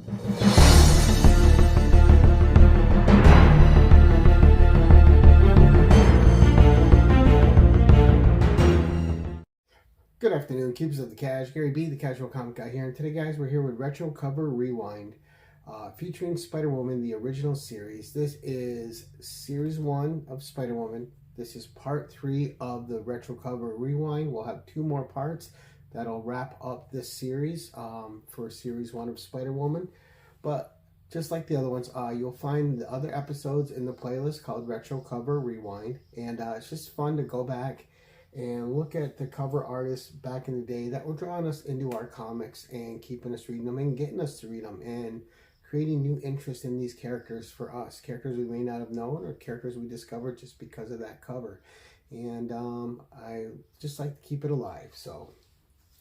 Good afternoon, keepers of the cash. Gary B, the casual comic guy here, and today, guys, we're here with Retro Cover Rewind, featuring Spider-Woman, the original series. This is Series 1 of Spider-Woman. This is Part 3 of the Retro Cover Rewind. We'll have 2 more parts that'll wrap up this series for Series 1 of Spider-Woman. But just like the other ones, you'll find the other episodes in the playlist called Retro Cover Rewind, and it's just fun to go back and look at the cover artists back in the day that were drawing us into our comics and keeping us reading them and getting us to read them and creating new interest in these characters for us. Characters we may not have known or characters we discovered just because of that cover. And I just like to keep it alive. So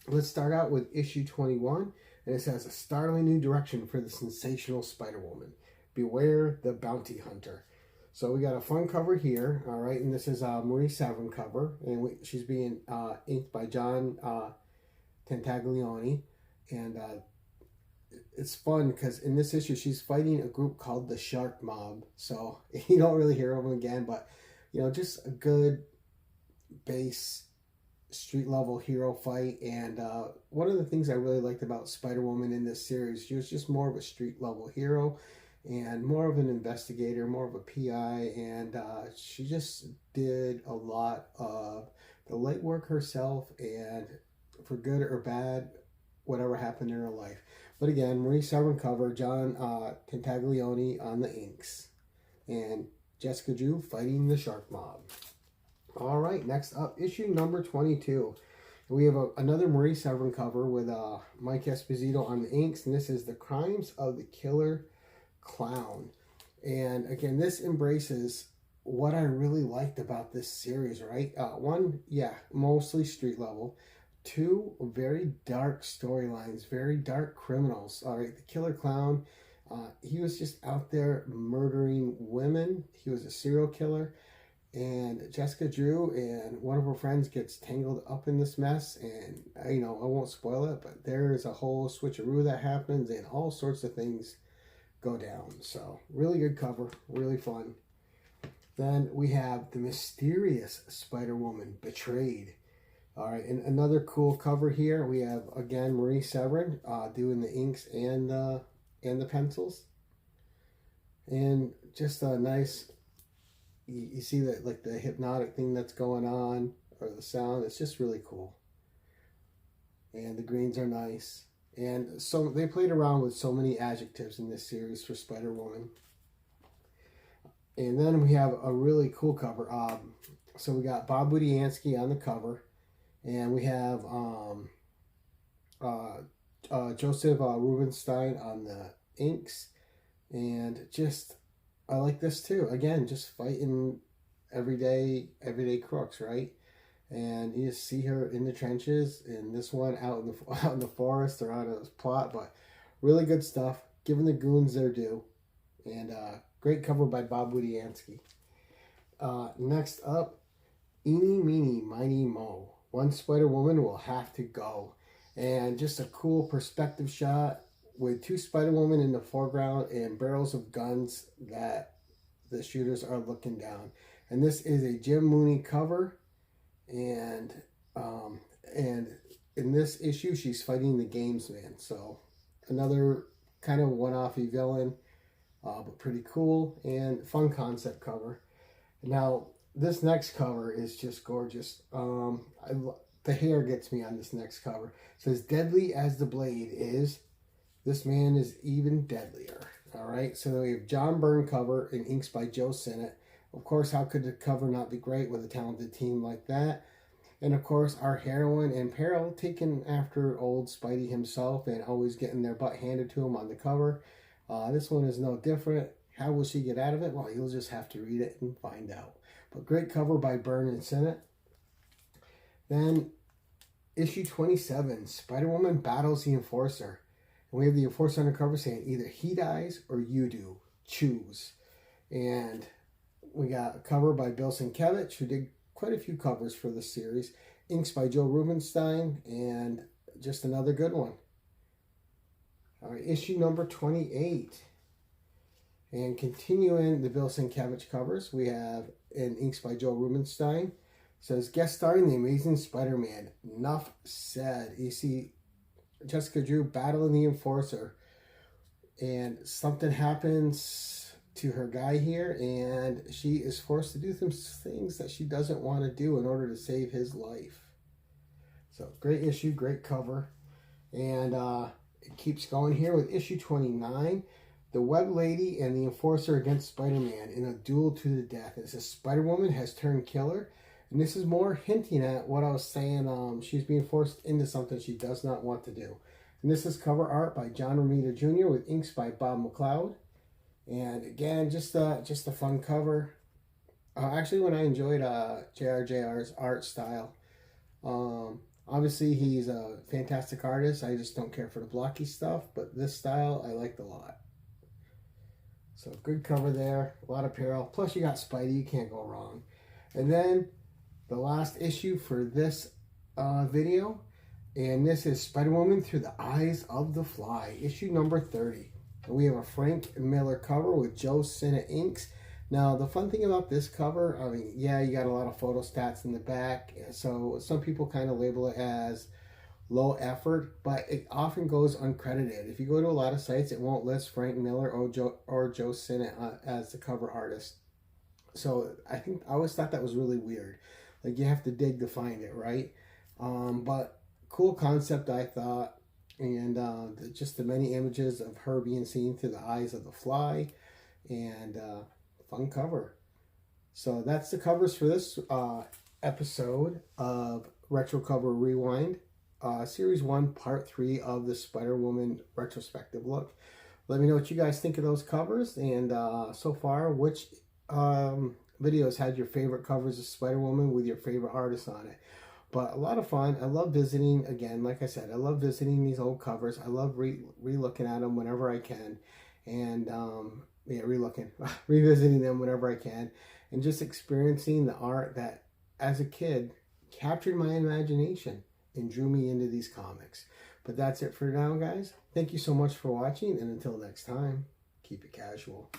let's start out with issue 21. And it says, a startling new direction for the sensational Spider-Woman. Beware the Bounty Hunter. So we got a fun cover here, all right, and this is a Marie Severin cover, and she's being inked by John Tantaglione, and it's fun because in this issue she's fighting a group called the Shark Mob. So you don't really hear of them again, but you know, just a good base street level hero fight. And one of the things I really liked about Spider-Woman in this series, she was just more of a street level hero and more of an investigator, more of a PI, and she just did a lot of the light work herself, and for good or bad, whatever happened in her life. But again, Marie Severin cover, John Tantaglione on the inks, and Jessica Drew fighting the Shark Mob. All right, next up, issue number 22. We have another Marie Severin cover with Mike Esposito on the inks, and this is The Crimes of the Killer Clown. And again, this embraces what I really liked about this series, right? One, yeah, mostly street level. 2, very dark storylines, very dark criminals. All right, the Killer Clown, he was just out there murdering women. He was a serial killer. And Jessica Drew and one of her friends gets tangled up in this mess, and you know, I won't spoil it, but there's a whole switcheroo that happens and all sorts of things go down. So really good cover, really fun. Then we have the mysterious Spider-Woman, Betrayed. All right, and another cool cover here. We have again Marie Severin doing the inks and the pencils, and just a nice. You see that, like, the hypnotic thing that's going on, or the sound. It's just really cool, and the greens are nice. And so they played around with so many adjectives in this series for Spider-Woman. And then we have a really cool cover. So we got Bob Budiansky on the cover, and we have Joseph Rubinstein on the inks. And just, I like this too. Again, just fighting everyday crooks, right? And you just see her in the trenches, and this one out in the forest or out of this plot. But really good stuff, giving the goons their due. And great cover by Bob Budiansky. Next up, Eeny, Meeny, Miny, Mo. One Spider-Woman will have to go. And just a cool perspective shot with 2 Spider-Women in the foreground and barrels of guns that the shooters are looking down. And this is a Jim Mooney cover. And in this issue, she's fighting the Gamesman. So another kind of one-offy villain, but pretty cool and fun concept cover. Now, this next cover is just gorgeous. The hair gets me on this next cover. It says, deadly as the blade is, this man is even deadlier. All right, so we have John Byrne cover and inks by Joe Sinnott. Of course, how could the cover not be great with a talented team like that? And of course, our heroine and peril, taken after old Spidey himself and always getting their butt handed to him on the cover. This one is no different. How will she get out of it? Well, you'll just have to read it and find out. But great cover by Byrne and Sinnott. Then issue 27, Spider-Woman battles the Enforcer. And we have the Enforcer on the cover saying, either he dies or you do. Choose. And we got a cover by Bill Sienkiewicz, who did quite a few covers for the series. Inks by Joe Rubinstein, and just another good one. All right, issue number 28. And continuing the Bill Sienkiewicz covers, we have in inks by Joe Rubinstein. It says, guest starring the Amazing Spider-Man. Enough said. You see Jessica Drew battling the Enforcer. And something happens to her guy here, and she is forced to do some things that she doesn't want to do in order to save his life. So, great issue, great cover. And it keeps going here with issue 29. The Web Lady and the Enforcer against Spider-Man in a duel to the death. It says Spider-Woman has turned killer. And this is more hinting at what I was saying. She's being forced into something she does not want to do. And this is cover art by John Romita Jr. with inks by Bob McLeod. And again, just a fun cover. Actually, when I enjoyed JRJR's art style. Obviously, he's a fantastic artist. I just don't care for the blocky stuff. But this style, I liked a lot. So, good cover there. A lot of apparel. Plus, you got Spidey. You can't go wrong. And then, the last issue for this video. And this is Spider-Woman Through the Eyes of the Fly. Issue number 30. And we have a Frank Miller cover with Joe Sienna inks. Now, the fun thing about this cover, I mean, yeah, you got a lot of photo stats in the back. So, some people kind of label it as low effort, but it often goes uncredited. If you go to a lot of sites, it won't list Frank Miller or Joe Sienna as the cover artist. So I always thought that was really weird. Like, you have to dig to find it, right? But cool concept, I thought. And just the many images of her being seen through the eyes of the fly. And fun cover. So that's the covers for this episode of Retro Cover Rewind. Series 1, Part 3 of the Spider-Woman retrospective look. Let me know what you guys think of those covers. And so far, which videos had your favorite covers of Spider-Woman with your favorite artists on it. But a lot of fun. I love visiting, again, like I said, I love visiting these old covers. I love re-looking at them whenever I can. And, yeah, revisiting them whenever I can. And just experiencing the art that, as a kid, captured my imagination and drew me into these comics. But that's it for now, guys. Thank you so much for watching, and until next time, keep it casual.